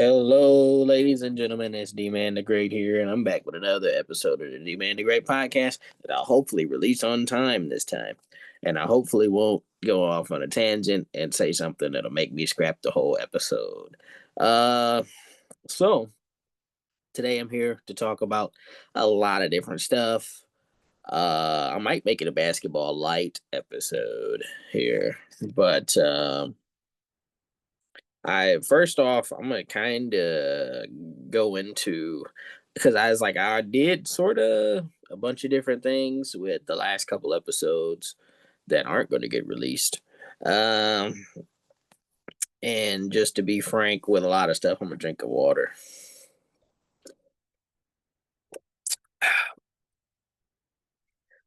Hello, ladies and gentlemen. It's DManThaGr8 here, and I'm back with another episode of the DManThaGr8 podcast that I'll hopefully release on time this time. And I hopefully won't go off on a tangent and say something that'll make me scrap the whole episode. So today I'm here to talk about a lot of different stuff. I might make it a basketball light episode here, but I first off, I'm gonna kind of go into because I did sort of a bunch of different things with the last couple episodes that aren't going to get released. Um, and just to be frank with a lot of stuff, I'm gonna drink of water.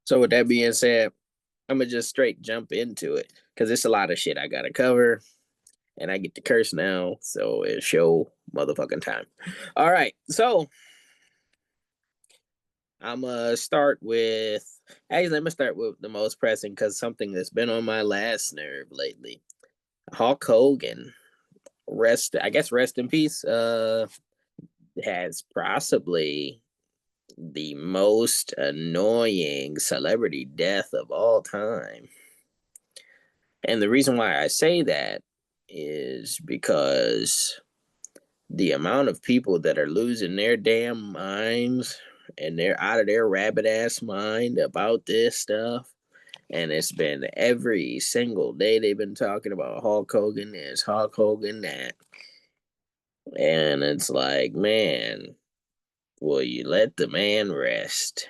So with that being said, I'm gonna just straight jump into it because it's a lot of shit I gotta cover, and I get to curse now, so it's show motherfucking time. All right, so I'm gonna start with. Actually, let me start with the most pressing because something that's been on my last nerve lately. Hulk Hogan, rest in peace. Has possibly the most annoying celebrity death of all time, and the reason why I say that is because the amount of people that are losing their damn minds and they're out of their rabbit ass mind about this stuff. And it's been every single day they've been talking about Hulk Hogan this, Hulk Hogan that. And it's like, man, will you let the man rest?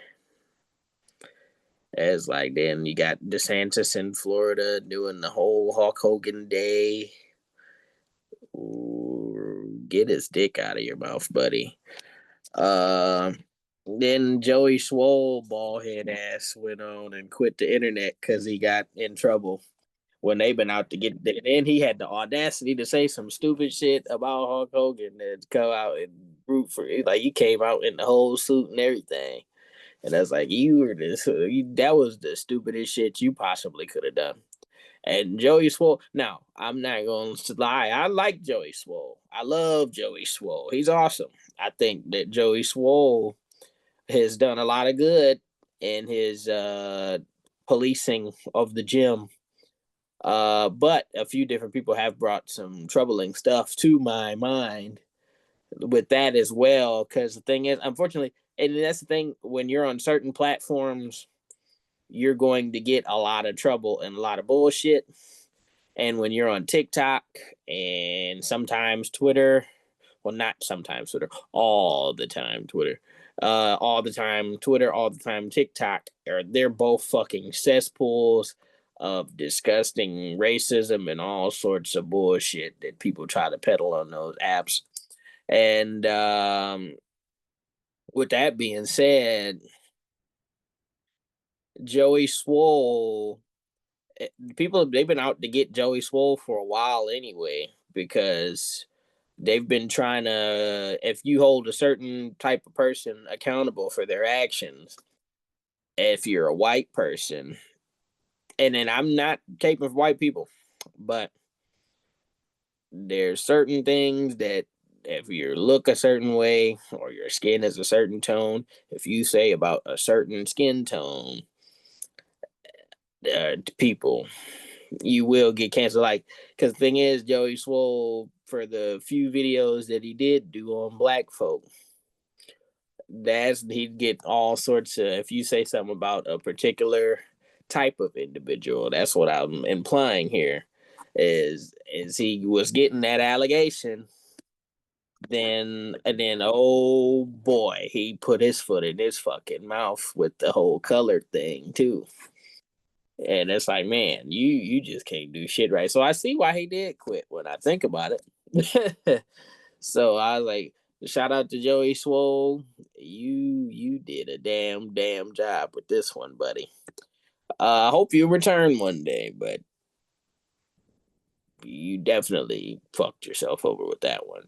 It's like, then you got DeSantis in Florida doing the whole Hulk Hogan day. Ooh, get his dick out of your mouth, buddy. Uh, then Joey Swole, ballhead ass, went on and quit the internet because he got in trouble when they been out to get. Then he had the audacity to say some stupid shit about Hulk Hogan and come out and root for it. Like he came out in the whole suit and everything, and I was like, you were this. That was the stupidest shit you possibly could have done. And Joey Swole. Now, I'm not going to lie. I like Joey Swole. I love Joey Swole. He's awesome. I think that Joey Swole has done a lot of good in his policing of the gym. But a few different people have brought some troubling stuff to my mind with that as well. Because the thing is, unfortunately, and that's the thing, when you're on certain platforms, you're going to get a lot of trouble and a lot of bullshit. And when you're on TikTok and sometimes Twitter, well, not sometimes Twitter, all the time Twitter, all the time Twitter, all the time TikTok, or they're both fucking cesspools of disgusting racism and all sorts of bullshit that people try to peddle on those apps. And with that being said, Joey Swole, people they've been out to get Joey Swole for a while anyway because they've been trying to, if you hold a certain type of person accountable for their actions, if you're a white person, and then I'm not caping for white people, but there's certain things that if you look a certain way or your skin is a certain tone, if you say about a certain skin tone to people, you will get canceled. Like, because the thing is, Joey Swole, for the few videos that he did do on black folk, he'd get all sorts of, if you say something about a particular type of individual, that's what I'm implying here, is he was getting that allegation, then oh boy, he put his foot in his fucking mouth with the whole color thing too. And it's like, man, you just can't do shit right. So I see why he did quit when I think about it. So I was like, shout out to Joey Swole. You did a damn job with this one, buddy. I hope you return one day, but you definitely fucked yourself over with that one.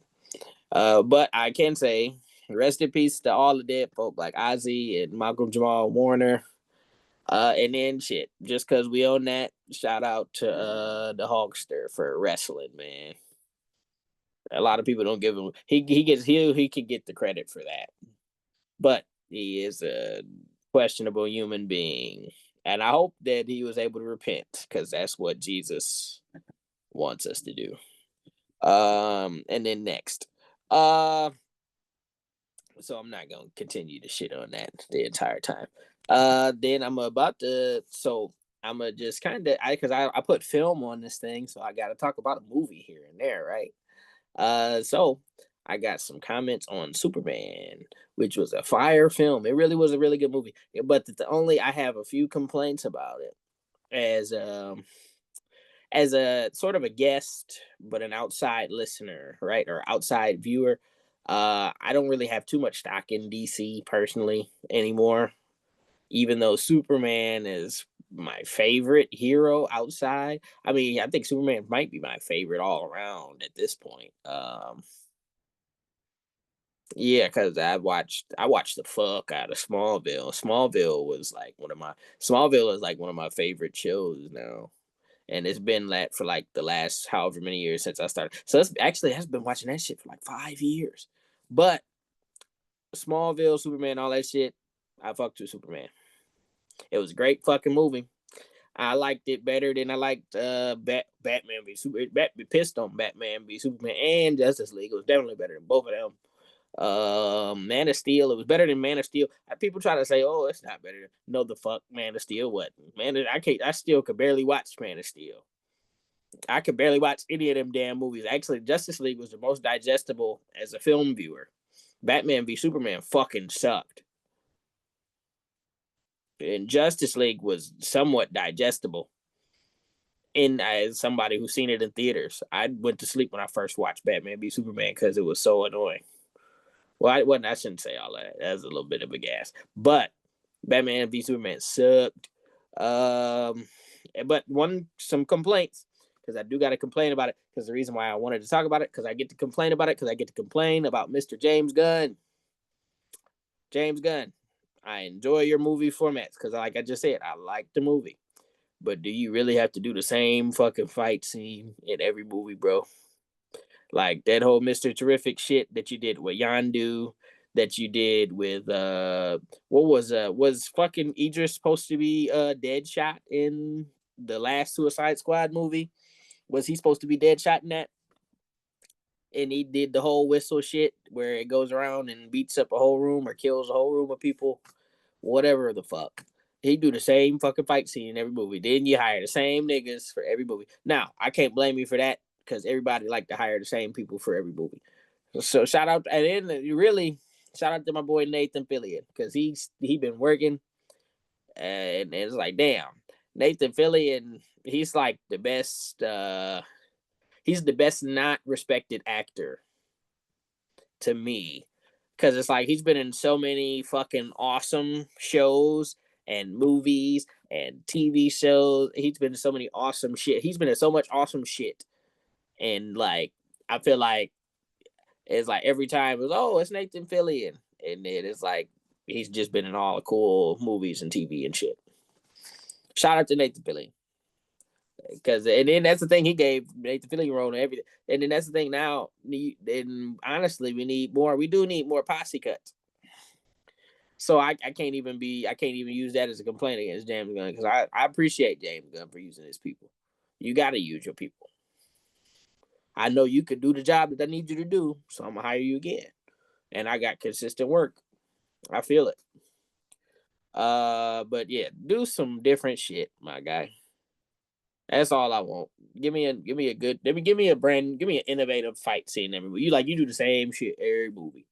But I can say, rest in peace to all the dead folk like Ozzy and Malcolm Jamal Warner. And then shit, just cause we own that, shout out to the Hulkster for wrestling, man. A lot of people don't give him. He can get the credit for that, but he is a questionable human being, and I hope that he was able to repent because that's what Jesus wants us to do. And then next, so I'm not gonna continue to shit on that the entire time. Then I'm about to. So I'm gonna just kind of because I put film on this thing, so I got to talk about a movie here and there, right? So I got some comments on Superman, which was a fire film. It really was a really good movie, but the only I have a few complaints about it as as a sort of a guest, but an outside listener, right, or outside viewer. I don't really have too much stock in DC personally anymore, even though Superman is my favorite hero outside. I mean, I think Superman might be my favorite all around at this point. Yeah, because I watched the fuck out of Smallville. Smallville is like one of my favorite shows now. And it's been that for like the last however many years since I started. So it's actually has been watching that shit for like 5 years. But Smallville, Superman, all that shit, I fucked with Superman. It was a great fucking movie. I liked it better than I liked Batman v Superman. Pissed on Batman v Superman and Justice League. It was definitely better than both of them. Man of Steel. It was better than Man of Steel. People try to say, "Oh, it's not better." No, the fuck, Man of Steel. What? Man, I can't. I still could barely watch Man of Steel. I could barely watch any of them damn movies. Actually, Justice League was the most digestible as a film viewer. Batman v Superman fucking sucked. And Justice League was somewhat digestible. And as somebody who's seen it in theaters, I went to sleep when I first watched Batman v Superman because it was so annoying. Well, I shouldn't say all that. That's a little bit of a gas. But Batman v Superman sucked. But some complaints because I do got to complain about it because the reason why I wanted to talk about it because I get to complain about it because I get to complain about Mr. James Gunn. James Gunn, I enjoy your movie formats because, like I just said, I like the movie. But do you really have to do the same fucking fight scene in every movie, bro? Like that whole Mr. Terrific shit that you did with Yondu, that you did with what was fucking Idris supposed to be dead shot in the last Suicide Squad movie? Was he supposed to be dead shot in that? And he did the whole whistle shit where it goes around and beats up a whole room or kills a whole room of people, whatever the fuck. He do the same fucking fight scene in every movie. Then you hire the same niggas for every movie. Now I can't blame you for that because everybody like to hire the same people for every movie. So shout out and then you really shout out to my boy Nathan Fillion because he been working and it's like damn Nathan Fillion he's like the best he's the best not respected actor to me because it's like he's been in so many fucking awesome shows and movies and TV shows. He's been in so many awesome shit. He's been in so much awesome shit. And like I feel like it's like every time it's it's Nathan Fillion. And then it's like he's just been in all the cool movies and TV and shit. Shout out to Nathan Fillion. Because and then that's the thing he gave Nathan Fillion role and everything. And then that's the thing now. And honestly, we need more. We do need more posse cuts. So I can't even use that as a complaint against James Gunn because I appreciate James Gunn for using his people. You got to use your people. I know you could do the job that I need you to do, so I'm gonna hire you again. And I got consistent work. I feel it. But yeah, do some different shit, my guy. That's all I want. Give me an innovative fight scene every movie. You do the same shit every movie.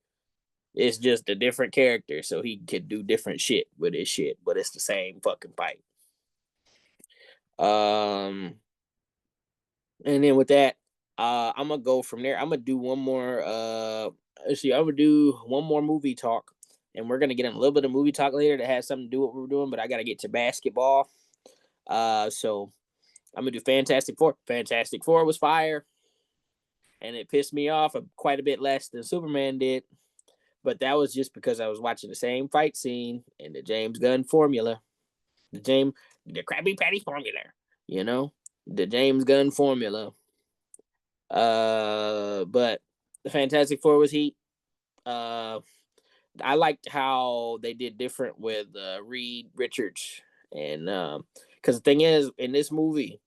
It's just a different character, so he could do different shit with his shit, but it's the same fucking fight. And then with that, I'm gonna go from there. I'm gonna do one more. Let's see. I'm gonna do one more movie talk, and we're gonna get in a little bit of movie talk later that has something to do with what we're doing. But I gotta get to basketball. So I'm gonna do Fantastic Four. Fantastic Four was fire, and it pissed me off quite a bit less than Superman did. But that was just because I was watching the same fight scene in the James Gunn formula, the Krabby Patty formula, the James Gunn formula. But The Fantastic Four was heat. Uh, I liked how they did different with Reed Richards, and because the thing is, in this movie,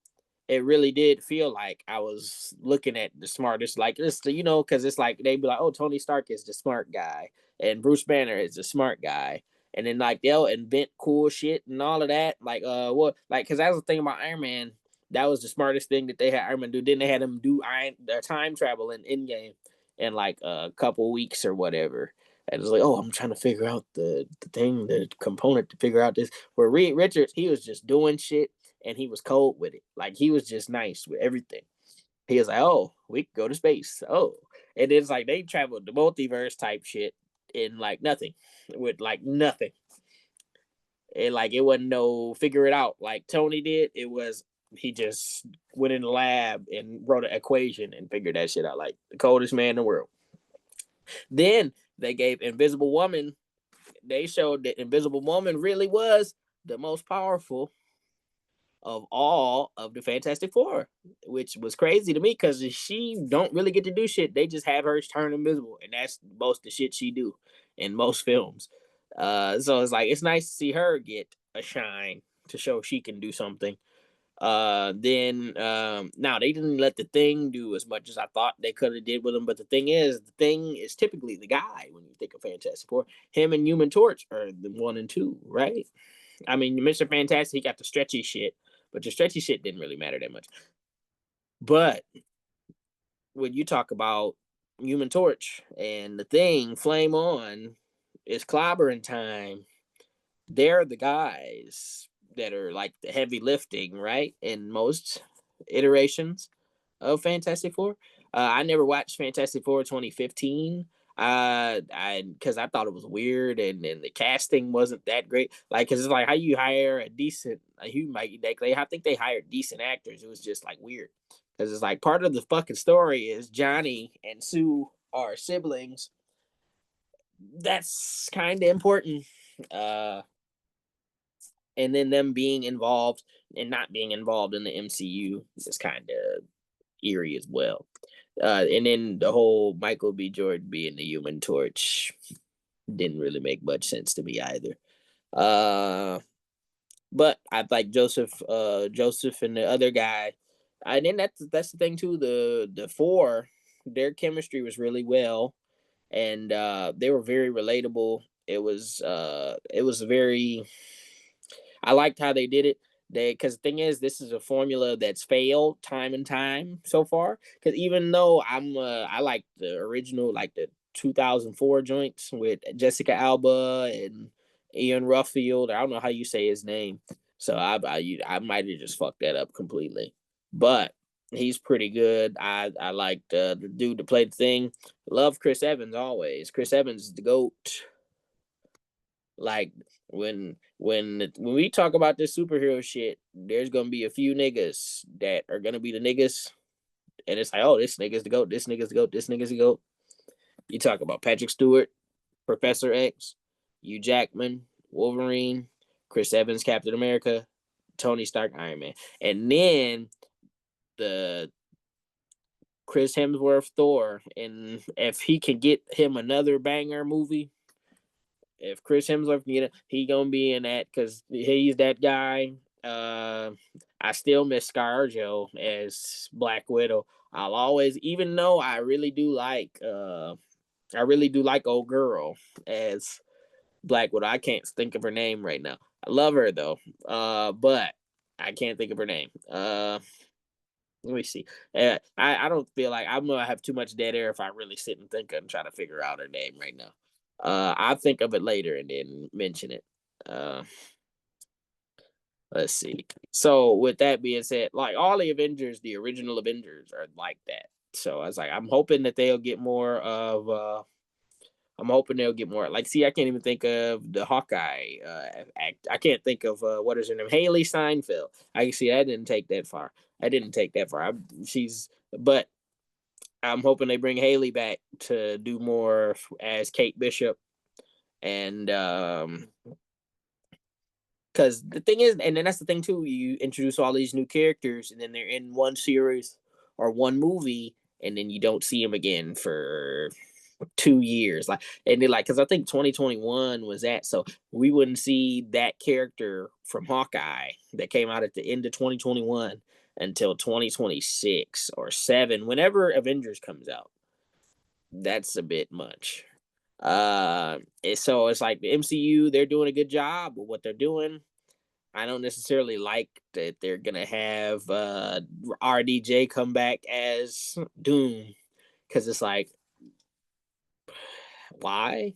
it really did feel like I was looking at the smartest, like this, because it's like they'd be like, "Oh, Tony Stark is the smart guy, and Bruce Banner is the smart guy," and then like they'll invent cool shit and all of that. Like, what, like, because that's the thing about Iron Man. That was the smartest thing that they had Iron Man do. Then they had him do time travel in Endgame in like a couple weeks or whatever. And it's like, oh, I'm trying to figure out the component to figure out this. Where Reed Richards, he was just doing shit and he was cold with it. Like he was just nice with everything. He was like, "Oh, we could go to space." Oh, and it's like they traveled the multiverse type shit in like nothing, with like nothing. And like it wasn't no figure it out like Tony did. It was he just went in the lab and wrote an equation and figured that shit out like the coldest man in the world. Then they gave Invisible Woman. They showed that Invisible Woman really was the most powerful of all of the Fantastic Four, which was crazy to me because she don't really get to do shit. They just have her turn invisible, and that's most of the shit she do in most films. So it's like it's nice to see her get a shine to show she can do something. Then now they didn't let the Thing do as much as I thought they could have did with him, but the Thing is typically the guy when you think of Fantastic Four. Him and Human Torch are the one and two, right? I mean, Mr. Fantastic, he got the stretchy shit, but the stretchy shit didn't really matter that much. But when you talk about Human Torch and the Thing, Flame On, it's clobbering time. They're the guys that are like the heavy lifting, right? In most iterations of Fantastic Four. I never watched Fantastic Four 2015. I because I thought it was weird and the casting wasn't that great. Like, cause it's like how you hire a decent, you might I think they hired decent actors. It was just like weird because it's like part of the fucking story is Johnny and Sue are siblings. That's kind of important. Uh, and then them being involved and not being involved in the MCU is kind of eerie as well. And then the whole Michael B. Jordan being the Human Torch didn't really make much sense to me either. Uh, but I like Joseph and the other guy. And then that's the thing too. The four, their chemistry was really well, and they were very relatable. It was very I liked how they did it. Because the thing is, this is a formula that's failed time and time so far. Because even though I like the original, like the 2004 joints with Jessica Alba and Ian Ruffield. I don't know how you say his name, so I might have just fucked that up completely. But he's pretty good. I liked the dude that played the Thing. Love Chris Evans always. Chris Evans is the goat. Like when we talk about this superhero shit, there's gonna be a few niggas that are gonna be the niggas, and it's like, oh, this nigga's the goat, this nigga's the goat, this nigga's the goat. You talk about Patrick Stewart, Professor X, Hugh Jackman, Wolverine, Chris Evans, Captain America, Tony Stark, Iron Man, and then the Chris Hemsworth Thor, and if he can get him another banger movie, if Chris Hemsworth can get it, he gonna be in that because he's that guy. Uh, I still miss ScarJo as Black Widow. I'll always, even though I really do like old girl as Black Widow. I can't think of her name right now. I love her though, but I can't think of her name. Let me see. I don't feel like I'm gonna have too much dead air if I really sit and think and try to figure out her name right now. I'll think of it later and then mention it. Uh, let's see. So with that being said, like all the Avengers, the original Avengers are like that. So I was like, I'm hoping that they'll get more of. I'm hoping they'll get more. Like, see, I can't even think of the Hawkeye act. I can't think of what is her name, Haley Steinfeld. I can see I didn't take that far. I didn't take that far. But I'm hoping they bring Haley back to do more as Kate Bishop, and because the thing is, and then that's the thing too. You introduce all these new characters, and then they're in one series or one movie, and then you don't see him again for 2 years. Because I think 2021 was that, so we wouldn't see that character from Hawkeye that came out at the end of 2021 until 2026 or seven, whenever Avengers comes out. That's a bit much. So it's like the MCU, they're doing a good job with what they're doing. I don't necessarily like that they're gonna have RDJ come back as Doom, because it's like, why?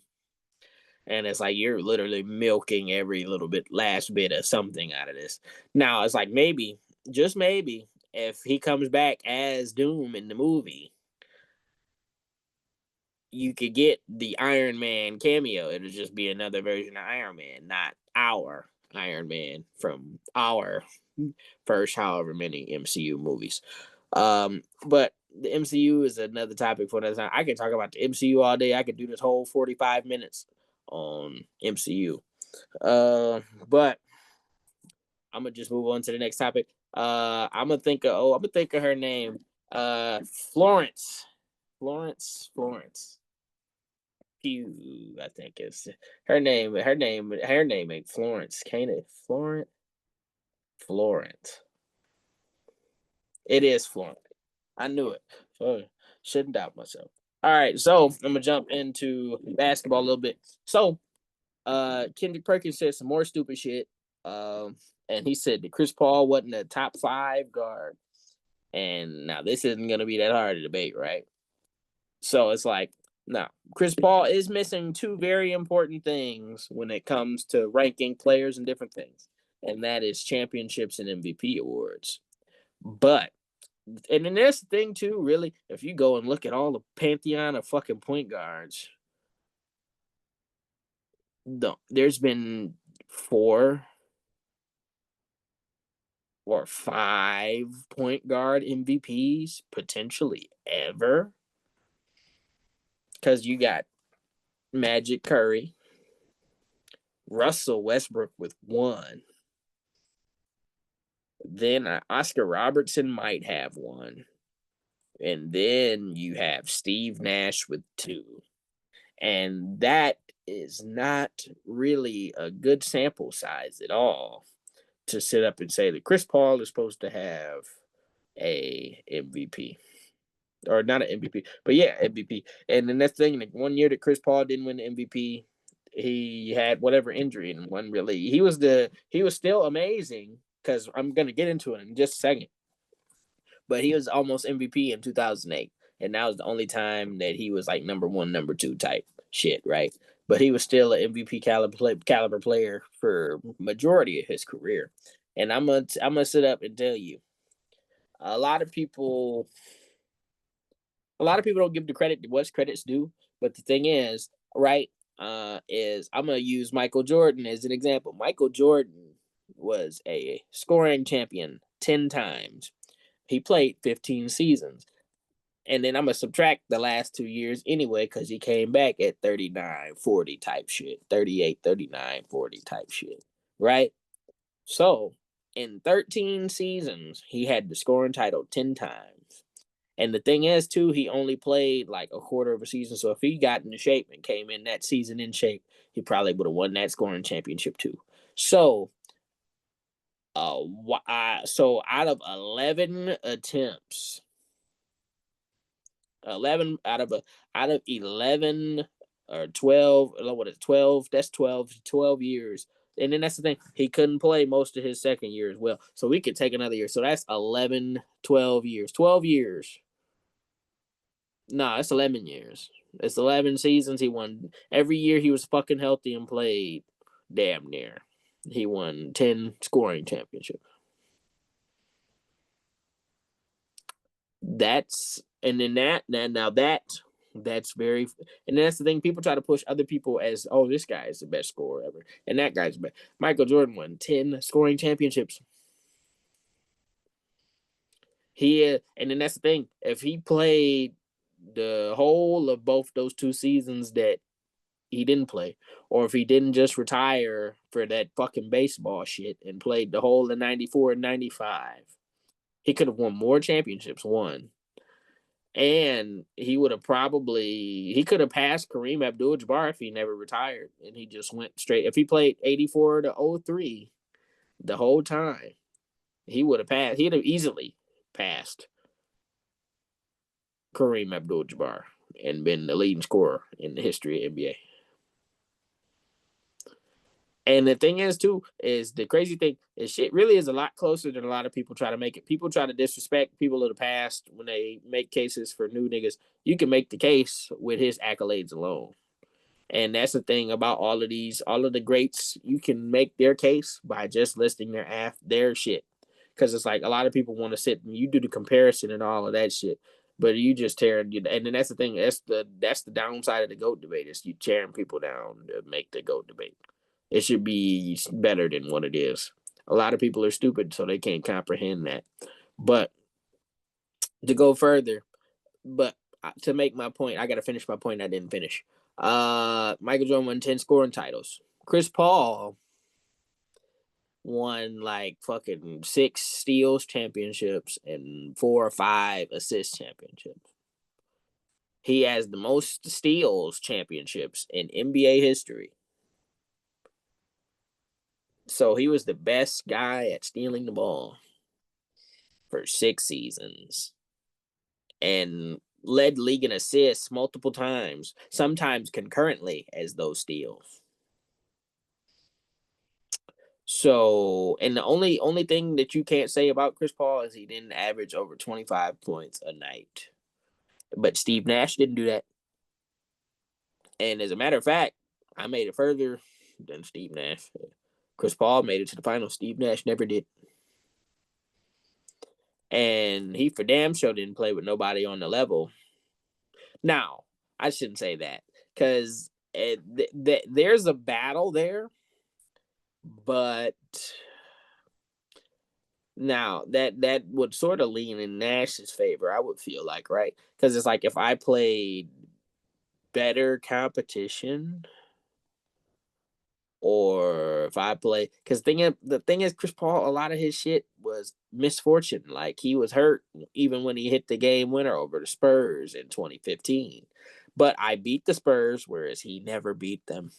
And it's like you're literally milking every little bit, last bit of something out of this. Now it's like, maybe, just maybe, if he comes back as Doom in the movie, you could get the Iron Man cameo. It'll just be another version of Iron Man, not our Iron Man from our first however many MCU movies. But the MCU is another topic for another time. I can talk about the MCU all day. I could do this whole 45 minutes on MCU. But I'm gonna just move on to the next topic. I'm gonna think of her name. Florence. Florence. Pugh, I think is her name. Her name ain't Florence. Can't it? Florence. It is Florence. I knew it. So shouldn't doubt myself. All right, so I'm gonna jump into basketball a little bit. So, Kendrick Perkins said some more stupid shit. And he said that Chris Paul wasn't a top 5 guard. And now this isn't gonna be that hard to debate, right? So it's like, no, Chris Paul is missing 2 very important things when it comes to ranking players and different things, and that is championships and MVP awards. But, and then there's the thing too, really, if you go and look at all the pantheon of fucking point guards, no, there's been 4 or 5 point guard MVPs potentially ever. Because you got Magic Curry, Russell Westbrook with 1. Then Oscar Robertson might have 1. And then you have Steve Nash with 2. And that is not really a good sample size at all to sit up and say that Chris Paul is supposed to have a MVP. Or not an MVP, but yeah, MVP. And then that's the thing, like 1 year that Chris Paul didn't win the MVP, he had whatever injury and one really. He was still amazing, because I'm gonna get into it in just a second. But he was almost MVP in 2008, and that was the only time that he was like number 1, number 2 type shit, right? But he was still an MVP caliber player for majority of his career. And I'm gonna sit up and tell you, a lot of people don't give the credit to what's credit's due. But the thing is, right, is I'm gonna use Michael Jordan as an example. Michael Jordan was a scoring champion 10 times. He played 15 seasons. And then I'm gonna subtract the last 2 years anyway, because he came back at 39, 40 type shit, 38, 39, 40 type shit, right? So in 13 seasons, he had the scoring title 10 times. And the thing is, too, he only played like a quarter of a season. So if he got into shape and came in that season in shape, he probably would have won that scoring championship too. So, so out of 11 attempts, 11 out of 11 or 12, what is it, 12? That's 12 years. And then that's the thing, he couldn't play most of his second year as well. So we could take another year. So that's 11, 12 years. 12 years. No, it's 11 years. It's 11 seasons. He won every year. He was fucking healthy and played damn near. He won 10 scoring championships. That's very, and that's the thing. People try to push other people as, oh, this guy is the best scorer ever, and that guy's best. Michael Jordan won 10 scoring championships. And then that's the thing. If he played the whole of both those 2 seasons that he didn't play, or if he didn't just retire for that fucking baseball shit and played the whole of 94 and 95, he could have won more championships. One, And he would have he could have passed Kareem Abdul-Jabbar if he never retired, and he just went straight. If he played 84 to 03 the whole time, he would have passed. He'd have easily passed Kareem Abdul-Jabbar and been the leading scorer in the history of NBA. And the thing is, too, is the crazy thing is shit really is a lot closer than a lot of people try to make it. People try to disrespect people of the past when they make cases for new niggas. You can make the case with his accolades alone. And that's the thing about all of the greats. You can make their case by just listing their shit. Because it's like a lot of people want to sit and you do the comparison and all of that shit. But you just tear, and then that's the thing. That's the downside of the GOAT debate is you tearing people down to make the GOAT debate. It should be better than what it is. A lot of people are stupid, so they can't comprehend that. But to go further, but to make my point, I got to finish my point I didn't finish. Michael Jordan won 10 scoring titles. Chris Paul won like fucking 6 steals championships and 4 or 5 assist championships. He has the most steals championships in NBA history. So he was the best guy at stealing the ball for 6 seasons and led league in assists multiple times, sometimes concurrently as those steals. So, and the only thing that you can't say about Chris Paul is he didn't average over 25 points a night. But Steve Nash didn't do that. And as a matter of fact, I made it further than Steve Nash. Chris Paul made it to the finals. Steve Nash never did. And he for damn sure didn't play with nobody on the level. Now, I shouldn't say that because there's a battle there, but now that would sort of lean in Nash's favor, I would feel like, right? Because it's like if I played better competition, or if I play, because the thing is, Chris Paul, a lot of his shit was misfortune. Like he was hurt even when he hit the game winner over the Spurs in 2015. But I beat the Spurs, whereas he never beat them.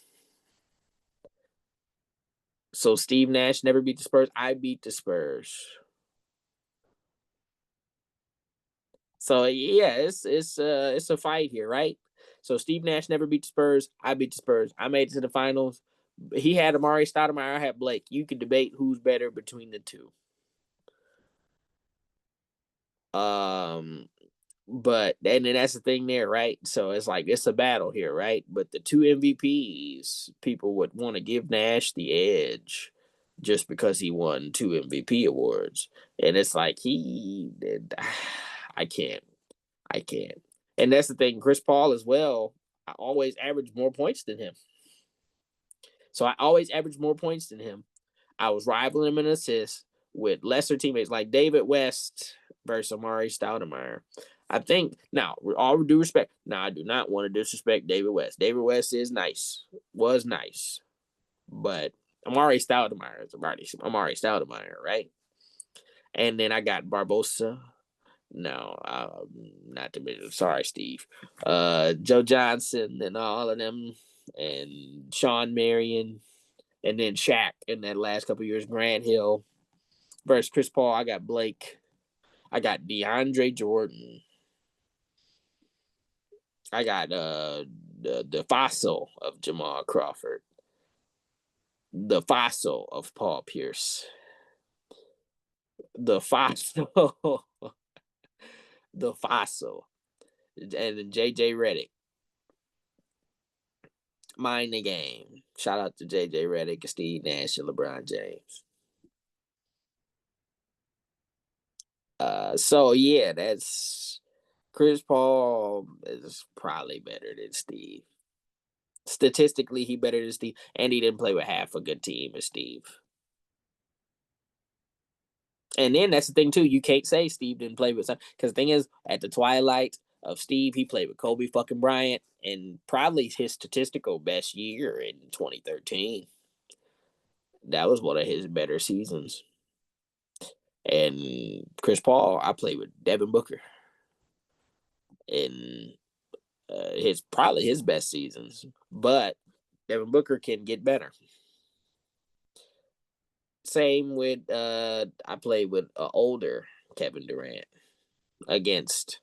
So Steve Nash never beat the Spurs. I beat the Spurs. So yeah, it's a fight here, right? So Steve Nash never beat the Spurs. I beat the Spurs. I made it to the finals. He had Amari Stoudemire. I had Blake. You could debate who's better between the two. But and then that's the thing there, right? So it's like it's a battle here, right? But the two MVPs, people would want to give Nash the edge just because he won 2 MVP awards. And it's like I can't. I can't. And that's the thing. Chris Paul as well. I always averaged more points than him. So I always averaged more points than him. I was rivaling him in assists with lesser teammates like David West versus Amari Stoudemire. I think now, with all due respect, now I do not want to disrespect David West. David West is nice, was nice, but Amari Stoudemire is Amari Stoudemire, right? And then I got Barbosa. No, not to mention. Sorry, Steve. Joe Johnson and all of them, and Sean Marion, and then Shaq in that last couple of years. Grant Hill versus Chris Paul. I got Blake. I got DeAndre Jordan. I got the fossil of Jamal Crawford. The fossil of Paul Pierce. The fossil. The fossil. And then JJ Redick. Mind the game. Shout out to JJ Redick, Steve Nash, and LeBron James. So yeah, that's Chris Paul is probably better than Steve. Statistically, he better than Steve, and he didn't play with half a good team as Steve. And then that's the thing too. You can't say Steve didn't play with some because the thing is, at the twilight of Steve, he played with Kobe fucking Bryant, and probably his statistical best year in 2013. That was one of his better seasons. And Chris Paul, I played with Devin Booker. in probably his best seasons. But Devin Booker can get better. Same with I played with an older Kevin Durant against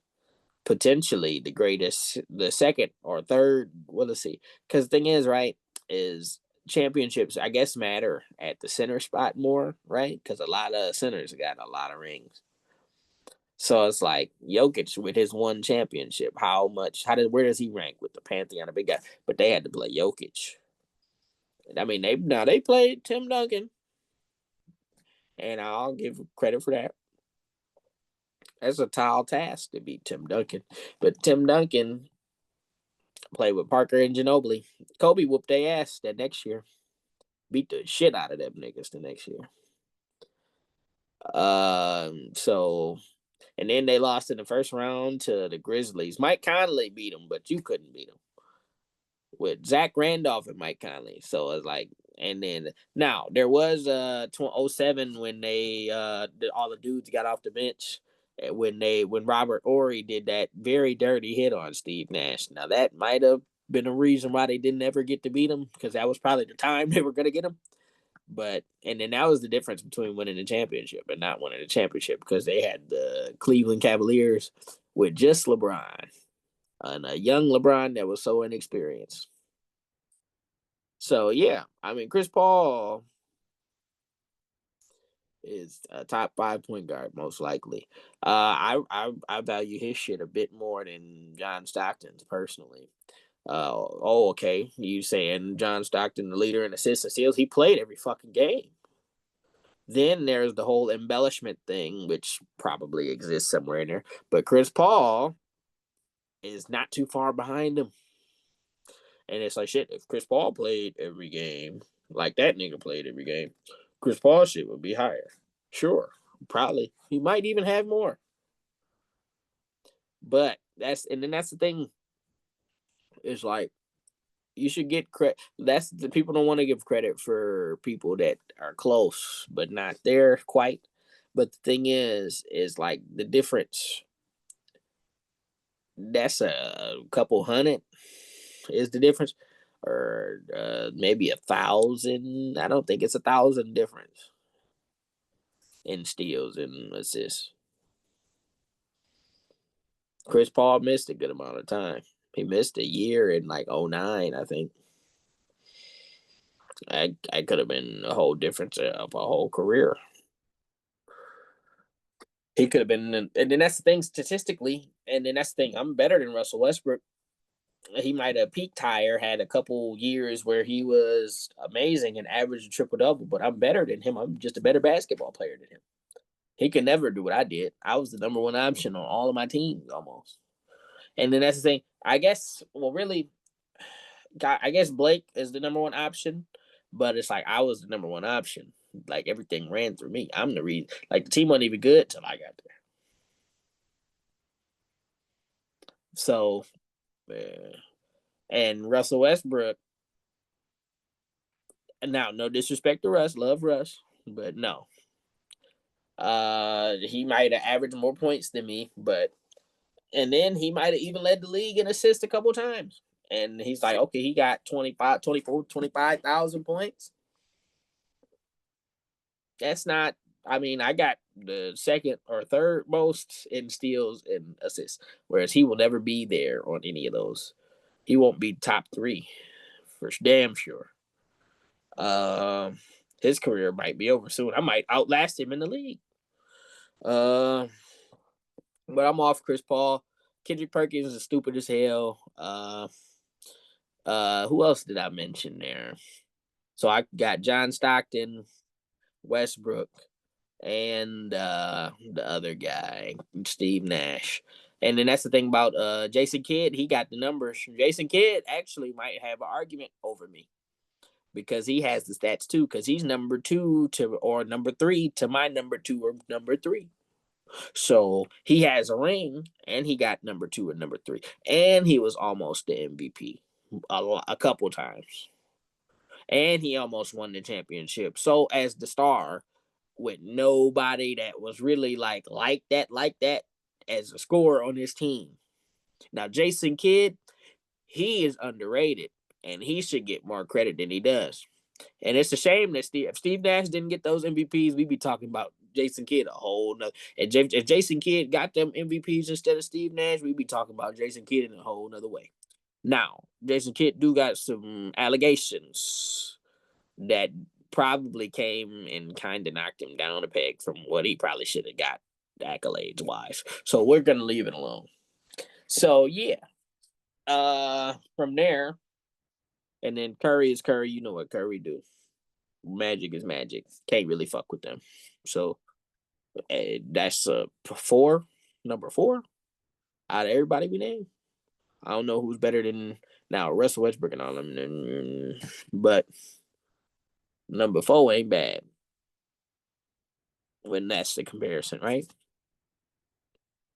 potentially the second or third. Well, let's see. Because the thing is, right, is championships, I guess, matter at the center spot more, right? Because a lot of centers got a lot of rings. So it's like Jokic with his one championship. Where does he rank with the Pantheon of big guy? But they had to play Jokic. I mean, they played Tim Duncan, and I'll give credit for that. That's a tall task to beat Tim Duncan, but Tim Duncan played with Parker and Ginobili. Kobe whooped their ass that next year. Beat the shit out of them niggas the next year. So, and then they lost in the first round to the Grizzlies. Mike Conley beat them, but you couldn't beat them with Zach Randolph and Mike Conley. So it's like, and then now there was 07 when they all the dudes got off the bench when Robert Horry did that very dirty hit on Steve Nash. Now that might have been a reason why they didn't ever get to beat him, because that was probably the time they were going to get him. But and then that was the difference between winning the championship and not winning the championship, because they had the Cleveland Cavaliers with just LeBron and a young LeBron that was so inexperienced. So yeah, I mean, Chris Paul is a top 5 point guard most likely. I value his shit a bit more than John Stockton's personally. Okay, you saying John Stockton the leader in assists and steals? He played every fucking game. Then there's the whole embellishment thing, which probably exists somewhere in there. But Chris Paul is not too far behind him. And it's like, shit, if Chris Paul played every game, like that nigga played every game, Chris Paul shit would be higher. Sure, probably. He might even have more. But that's the thing. Is like, you should get credit. That's the people don't want to give credit for people that are close, but not there quite. But the thing is like the difference. That's a couple hundred is the difference, or maybe 1,000. I don't think it's 1,000 difference in steals and assists. Chris Paul missed a good amount of time. He missed a year in like 09, I think. I could have been a whole difference of a whole career. He could have been, and then that's the thing statistically, and then that's the thing. I'm better than Russell Westbrook. He might have peaked higher, had a couple years where he was amazing and averaged a triple double, but I'm better than him. I'm just a better basketball player than him. He could never do what I did. I was the number one option on all of my teams almost. And then that's the thing. I guess, well, really, I guess Blake is the number one option, but it's like I was the number one option. Like everything ran through me. I'm the reason. Like the team wasn't even good till I got there. So, and Russell Westbrook. Now, no disrespect to Russ, love Russ, but no. He might have averaged more points than me, but and then he might have even led the league in assists a couple times. And he's like, okay, he got 25, 24, 25,000 points. That's not, I mean, I got the second or third most in steals and assists, whereas he will never be there on any of those. He won't be top 3 for damn sure. His career might be over soon. I might outlast him in the league. But I'm off Chris Paul. Kendrick Perkins is stupid as hell. Who else did I mention there? So I got John Stockton, Westbrook, and the other guy, Steve Nash. And then that's the thing about Jason Kidd. He got the numbers. Jason Kidd actually might have an argument over me because he has the stats too, because he's number 2 or number 3 to my number 2 or number 3. So he has a ring, and he got number 2 and number 3, and he was almost the MVP a couple times, and he almost won the championship. So as the star, with nobody that was really like that as a scorer on his team, Now, Jason Kidd, he is underrated, and he should get more credit than he does. And it's a shame that if Steve Nash didn't get those MVPs, we'd be talking about Jason Kidd a whole nother. And if Jason Kidd got them MVPs instead of Steve Nash, we'd be talking about Jason Kidd in a whole nother way. Now, Jason Kidd do got some allegations that probably came and kind of knocked him down a peg from what he probably should have got accolades wise. So we're gonna leave it alone. So yeah. From there, and then Curry is Curry. You know what Curry do. Magic is Magic. Can't really fuck with them. So that's number four out of everybody we name. I don't know who's better than now Russell Westbrook and all them, but number four ain't bad when that's the comparison, right?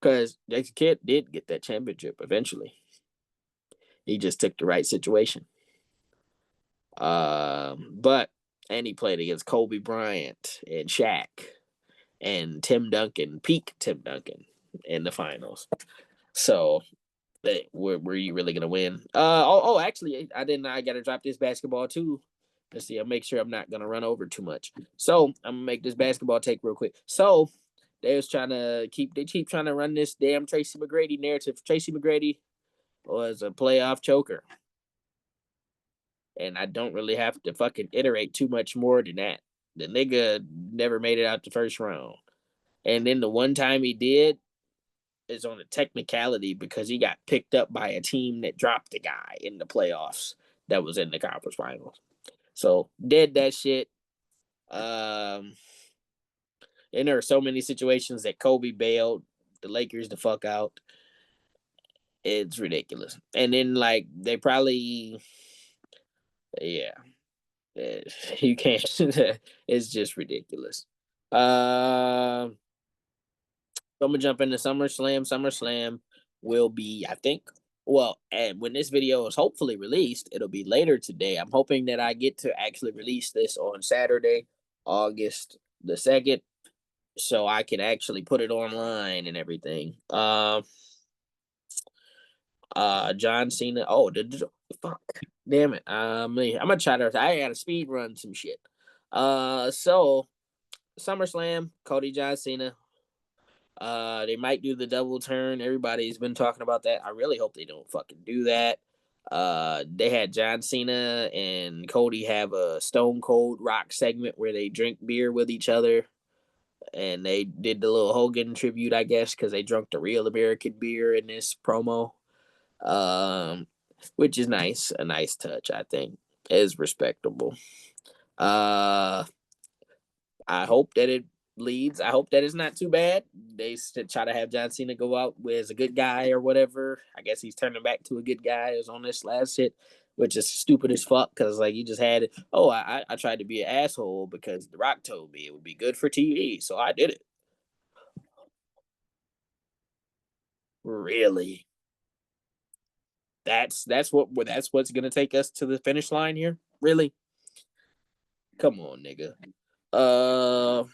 Because Jason Kidd did get that championship eventually. He just took the right situation. But and he played against Kobe Bryant and Shaq and Tim Duncan, peak Tim Duncan in the finals. So were you really gonna win? Actually, I gotta drop this basketball too. Let's see, I'll make sure I'm not gonna run over too much. So I'm gonna make this basketball take real quick. So they keep trying to run this damn Tracy McGrady narrative. Tracy McGrady was a playoff choker. And I don't really have to fucking iterate too much more than that. The nigga never made it out the first round. And then the one time he did is on a technicality because he got picked up by a team that dropped the guy in the playoffs that was in the conference finals. So did that shit. And there are so many situations that Kobe bailed the Lakers the fuck out. It's ridiculous. And then like they probably yeah. You can't. It's just ridiculous. So I'm gonna jump into SummerSlam. SummerSlam will be, I think. Well, and when this video is hopefully released, it'll be later today. I'm hoping that I get to actually release this on Saturday, August the 2nd, so I can actually put it online and everything. John Cena. Oh, fuck, damn it. I'm gonna try to. I gotta speed run some shit. So SummerSlam, Cody, John Cena. They might do the double turn. Everybody's been talking about that. I really hope they don't fucking do that. They had John Cena and Cody have a Stone Cold Rock segment where they drink beer with each other. And they did the little Hogan tribute, I guess, because they drunk the real American beer in this promo. Which is nice, a nice touch, I think, is respectable. I hope that it leads. I hope that it's not too bad. They try to have John Cena go out as a good guy or whatever. I guess he's turning back to a good guy. Is on this last hit, which is stupid as fuck because like you just had it. Oh, I tried to be an asshole because The Rock told me it would be good for TV, so I did it. Really? That's what's gonna take us to the finish line here. Really? Come on, nigga. Uh,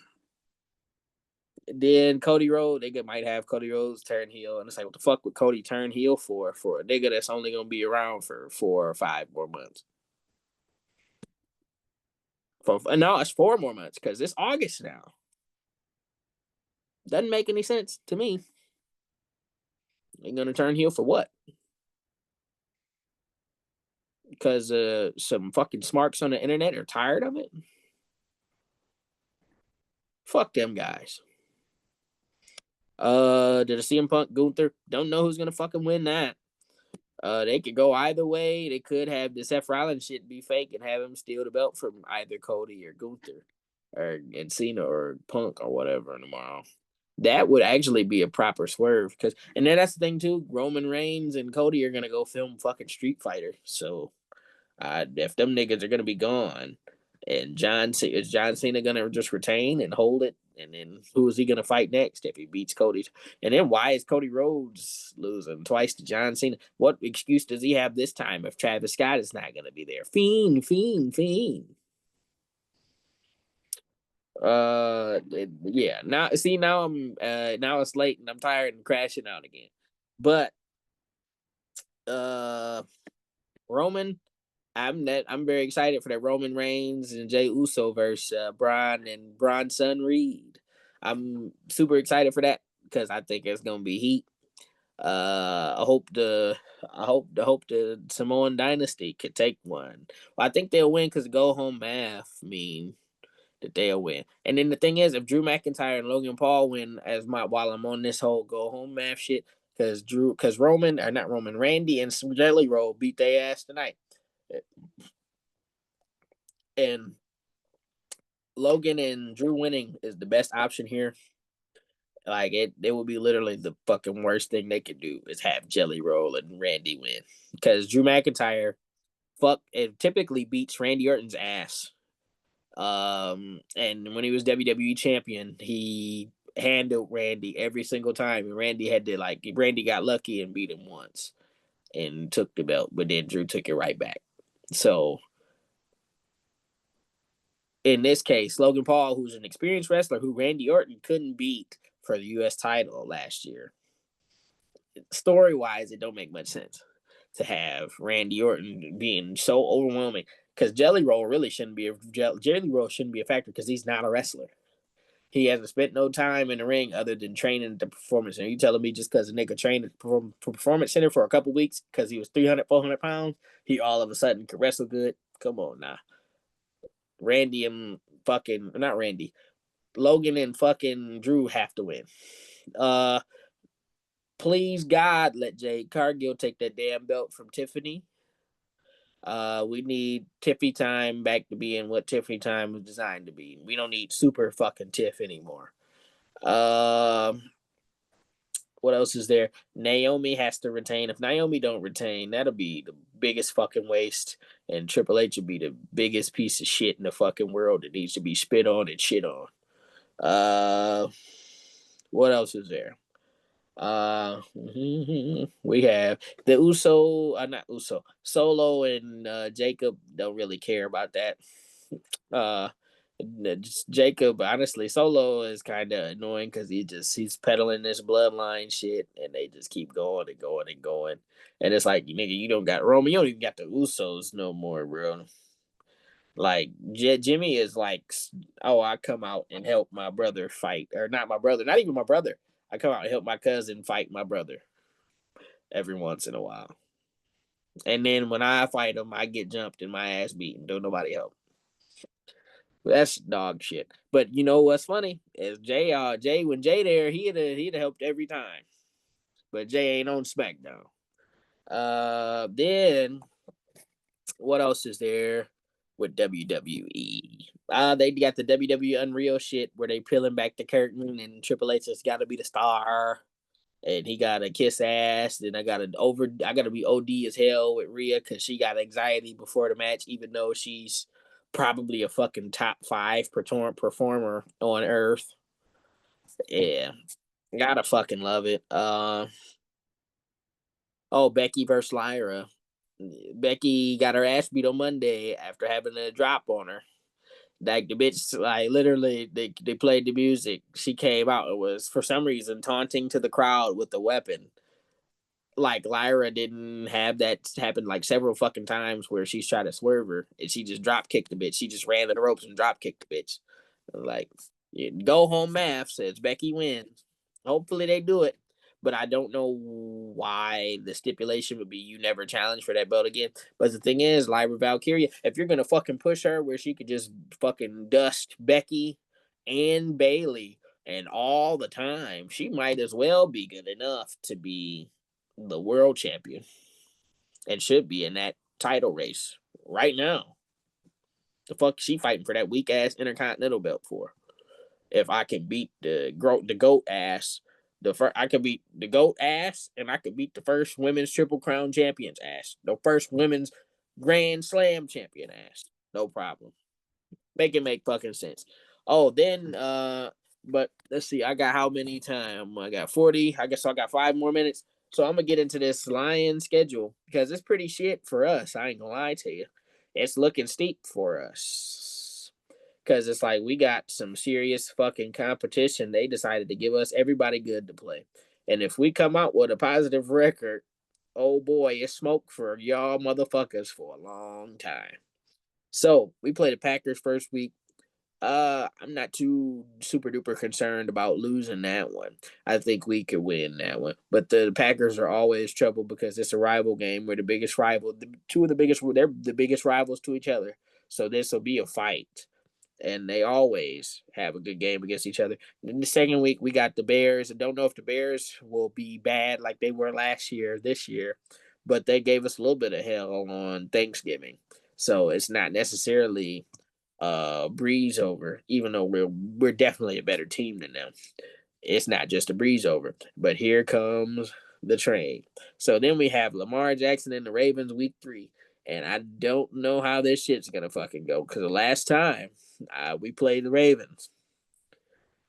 then Cody Rhodes, they might have Cody Rhodes turn heel, and it's like, what the fuck would Cody turn heel for a nigga that's only gonna be around for 4 or 5 more months? No, it's 4 more months because it's August now. Doesn't make any sense to me. They're gonna turn heel for what? Because some fucking smarks on the internet are tired of it. Fuck them guys. Did a CM Punk Gunther? Don't know who's gonna fucking win that. They could go either way. They could have the Seth Rollins shit be fake and have him steal the belt from either Cody or Gunther, or and Cena or Punk or whatever tomorrow. That would actually be a proper swerve because, and then that's the thing too. Roman Reigns and Cody are gonna go film fucking Street Fighter. So, if them niggas are gonna be gone, and is John Cena gonna just retain and hold it? And then who is he gonna fight next if he beats Cody? And then why is Cody Rhodes losing twice to John Cena? What excuse does he have this time if Travis Scott is not gonna be there? Fiend, fiend, fiend. Yeah. Now, see, now I'm now it's late and I'm tired and crashing out again. But Roman. I'm very excited for that Roman Reigns and Jey Uso versus Braun and Bronson Reed. I'm super excited for that because I think it's gonna be heat. I hope the Samoan dynasty could take one. Well, I think they'll win because go home math mean that they'll win. And then the thing is, if Drew McIntyre and Logan Paul win, while I'm on this whole go home math shit, because Roman or not Roman, Randy and Jelly Roll beat their ass tonight, and Logan and Drew winning is the best option here. Like it would be literally the fucking worst thing they could do is have Jelly Roll and Randy win because Drew McIntyre it typically beats Randy Orton's ass. And when he was WWE champion, he handled Randy every single time, and Randy got lucky and beat him once and took the belt, but then Drew took it right back. So in this case, Logan Paul, who's an experienced wrestler who Randy Orton couldn't beat for the U.S. title last year, story wise, it don't make much sense to have Randy Orton being so overwhelming because Jelly Roll shouldn't be a factor because he's not a wrestler. He hasn't spent no time in the ring other than training at the performance center. You telling me just because a nigga trained at the performance center for a couple weeks because he was 300, 400 pounds, he all of a sudden could wrestle good? Come on now. Randy and fucking, not Randy, Logan and fucking Drew have to win. Please God, let Jade Cargill take that damn belt from Tiffany. We need Tiffy time back to being what Tiffany time was designed to be. We don't need super fucking Tiff anymore. What else is there? Naomi has to retain. If Naomi don't retain, that'll be the biggest fucking waste. And Triple H would be the biggest piece of shit in the fucking world that needs to be spit on and shit on. What else is there? We have the not Uso, Solo and Jacob don't really care about that. Jacob, honestly, Solo is kind of annoying because he's peddling this bloodline shit, and they just keep going and going and going, and it's like, nigga, you don't got Roman, you don't even got the Usos no more, bro. Like Jimmy is like, oh, I come out and help my brother fight, or not my brother, not even my brother. I come out and help my cousin fight my brother every once in a while. And then when I fight him, I get jumped and my ass beaten. Don't nobody help. That's dog shit. But you know what's funny is Jay when Jay there, he'd have helped every time. But Jay ain't on SmackDown. Then what else is there with WWE? They got the WWE Unreal shit where they peeling back the curtain and Triple H has got to be the star. And he got to kiss ass. Then I got to be OD as hell with Rhea because she got anxiety before the match, even though she's probably a fucking top 5 performer on Earth. Yeah, gotta fucking love it. Becky versus Lyra. Becky got her ass beat on Monday after having a drop on her. Like the bitch, like literally, they played the music. She came out. It was for some reason taunting to the crowd with a weapon. Like Lyra didn't have that happen like several fucking times where she's trying to swerve her and she just drop kicked the bitch. She just ran to the ropes and drop kicked the bitch. Like, go home math says Becky wins. Hopefully they do it. But I don't know why the stipulation would be you never challenge for that belt again. But the thing is, Lyra Valkyria, if you're gonna fucking push her where she could just fucking dust Becky and Bailey and all the time, she might as well be good enough to be the world champion and should be in that title race right now. The fuck she fighting for that weak ass intercontinental belt for? If I can beat the goat ass, I could beat the goat ass, and I could beat the first women's Triple Crown champions ass, the first women's Grand Slam champion ass, no problem. Make it make fucking sense. Oh, then but let's see, I got how many time? I got 40. I guess I got 5 more minutes. So I'm gonna get into this Lion schedule because it's pretty shit for us. I ain't gonna lie to you. It's looking steep for us. Cause it's like we got some serious fucking competition. They decided to give us everybody good to play. And if we come out with a positive record, oh boy, it's smoke for y'all motherfuckers for a long time. So we play the Packers first week. I'm not too super duper concerned about losing that one. I think we could win that one. But the Packers are always trouble because it's a rival game. We're the biggest rival. Two of the biggest. They're the biggest rivals to each other. So this will be a fight, and they always have a good game against each other. And then the second week we got the Bears. I don't know if the Bears will be bad like they were last year, this year, but they gave us a little bit of hell on Thanksgiving. So it's not necessarily breeze over, even though we're definitely a better team than them. It's not just a breeze over. But here comes the train. So then we have Lamar Jackson and the Ravens week 3. And I don't know how this shit's gonna fucking go. Cause the last time we played the Ravens,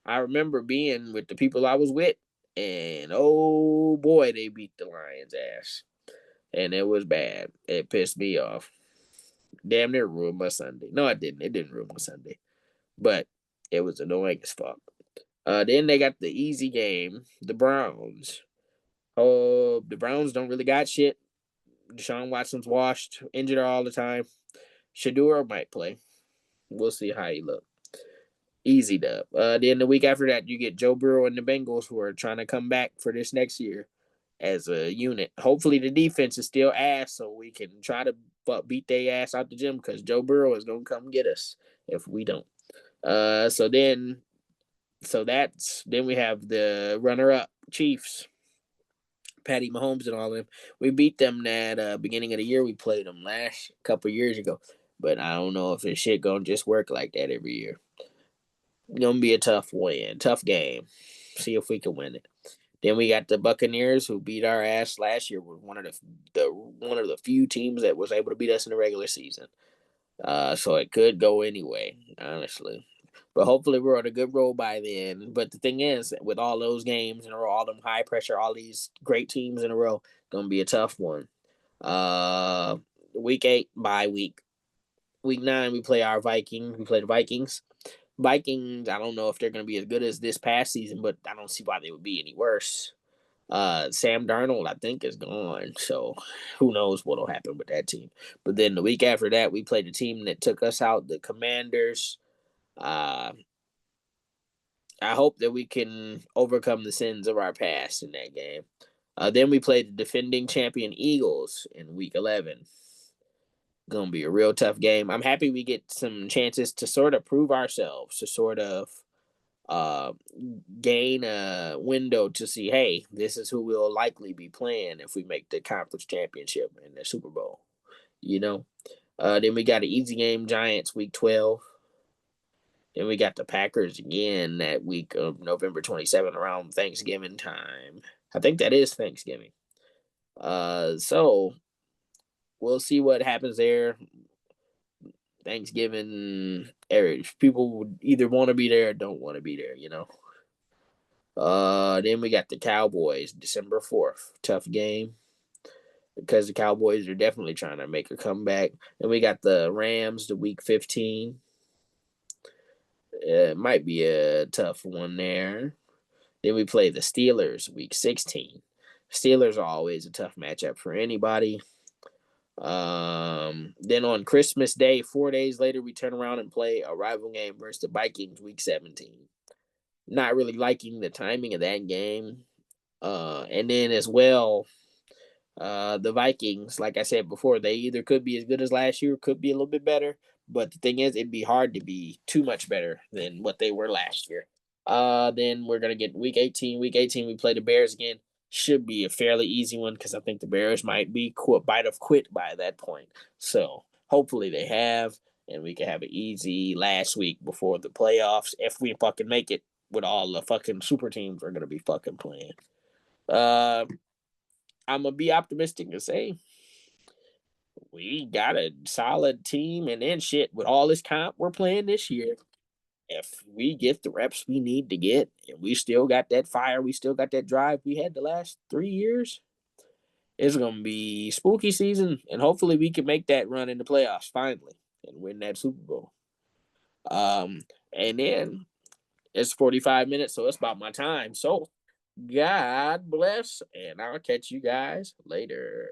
I remember being with the people I was with, and oh boy, they beat the Lions ass. And it was bad. It pissed me off. Damn near ruined my Sunday. No, it didn't. It didn't ruin my Sunday, but it was annoying as fuck. Then they got the easy game, the Browns. Oh, the Browns don't really got shit. Deshaun Watson's washed, injured all the time. Shadura might play. We'll see how he look. Easy dub. Then the week after that, you get Joe Burrow and the Bengals, who are trying to come back for this next year as a unit. Hopefully the defense is still ass, so we can try to beat their ass out the gym, because Joe Burrow is gonna come get us if we don't. So then we have the runner-up Chiefs, Patty Mahomes and all of them. We beat them that beginning of the year. We played them last couple years ago, but I don't know if this shit gonna just work like that every year. Gonna be a tough win, tough game. See if we can win it. Then we got the Buccaneers, who beat our ass last year. Were one of the few teams that was able to beat us in the regular season. So it could go anyway, honestly. But hopefully we're on a good roll by then. But the thing is, with all those games in a row, all them high pressure, all these great teams in a row, gonna be a tough one. Week 8 bye week. Week 9 we play our Vikings. We play the Vikings. Vikings, I don't know if they're gonna be as good as this past season, but I don't see why they would be any worse. Sam Darnold, I think, is gone. So who knows what'll happen with that team. But then the week after that, we played the team that took us out, the Commanders. Uh, I hope that we can overcome the sins of our past in that game. Then we played the defending champion Eagles in week 11. Gonna be a real tough game. I'm happy we get some chances to sort of prove ourselves, to sort of uh, gain a window to see, hey, this is who we'll likely be playing if we make the conference championship and the Super Bowl. You know. Then we got an easy game, Giants, week 12. Then we got the Packers again that week of November 27th around Thanksgiving time. I think that is Thanksgiving. So we'll see what happens there. Thanksgiving, people would either want to be there or don't want to be there, you know. Then we got the Cowboys, December 4th. Tough game, because the Cowboys are definitely trying to make a comeback. And we got the Rams, the week 15. It might be a tough one there. Then we play the Steelers, week 16. Steelers are always a tough matchup for anybody. Then on Christmas Day, 4 days later, we turn around and play a rival game versus the Vikings, week 17. Not really liking the timing of that game. And then as well, the Vikings, like I said before, they either could be as good as last year, could be a little bit better. But the thing is, it'd be hard to be too much better than what they were last year. Then we're gonna get week 18. Week 18, we play the Bears again. Should be a fairly easy one, because I think the Bears might have quit by that point. So hopefully they have, and we can have an easy last week before the playoffs, if we fucking make it, with all the fucking super teams we're gonna be fucking playing. I'm gonna be optimistic and say we got a solid team, and then shit, with all this comp we're playing this year, if we get the reps we need to get, and we still got that fire, we still got that drive we had the last 3 years, it's gonna be spooky season, and hopefully we can make that run in the playoffs finally and win that Super Bowl. And then it's 45 minutes, so it's about my time. So God bless, and I'll catch you guys later.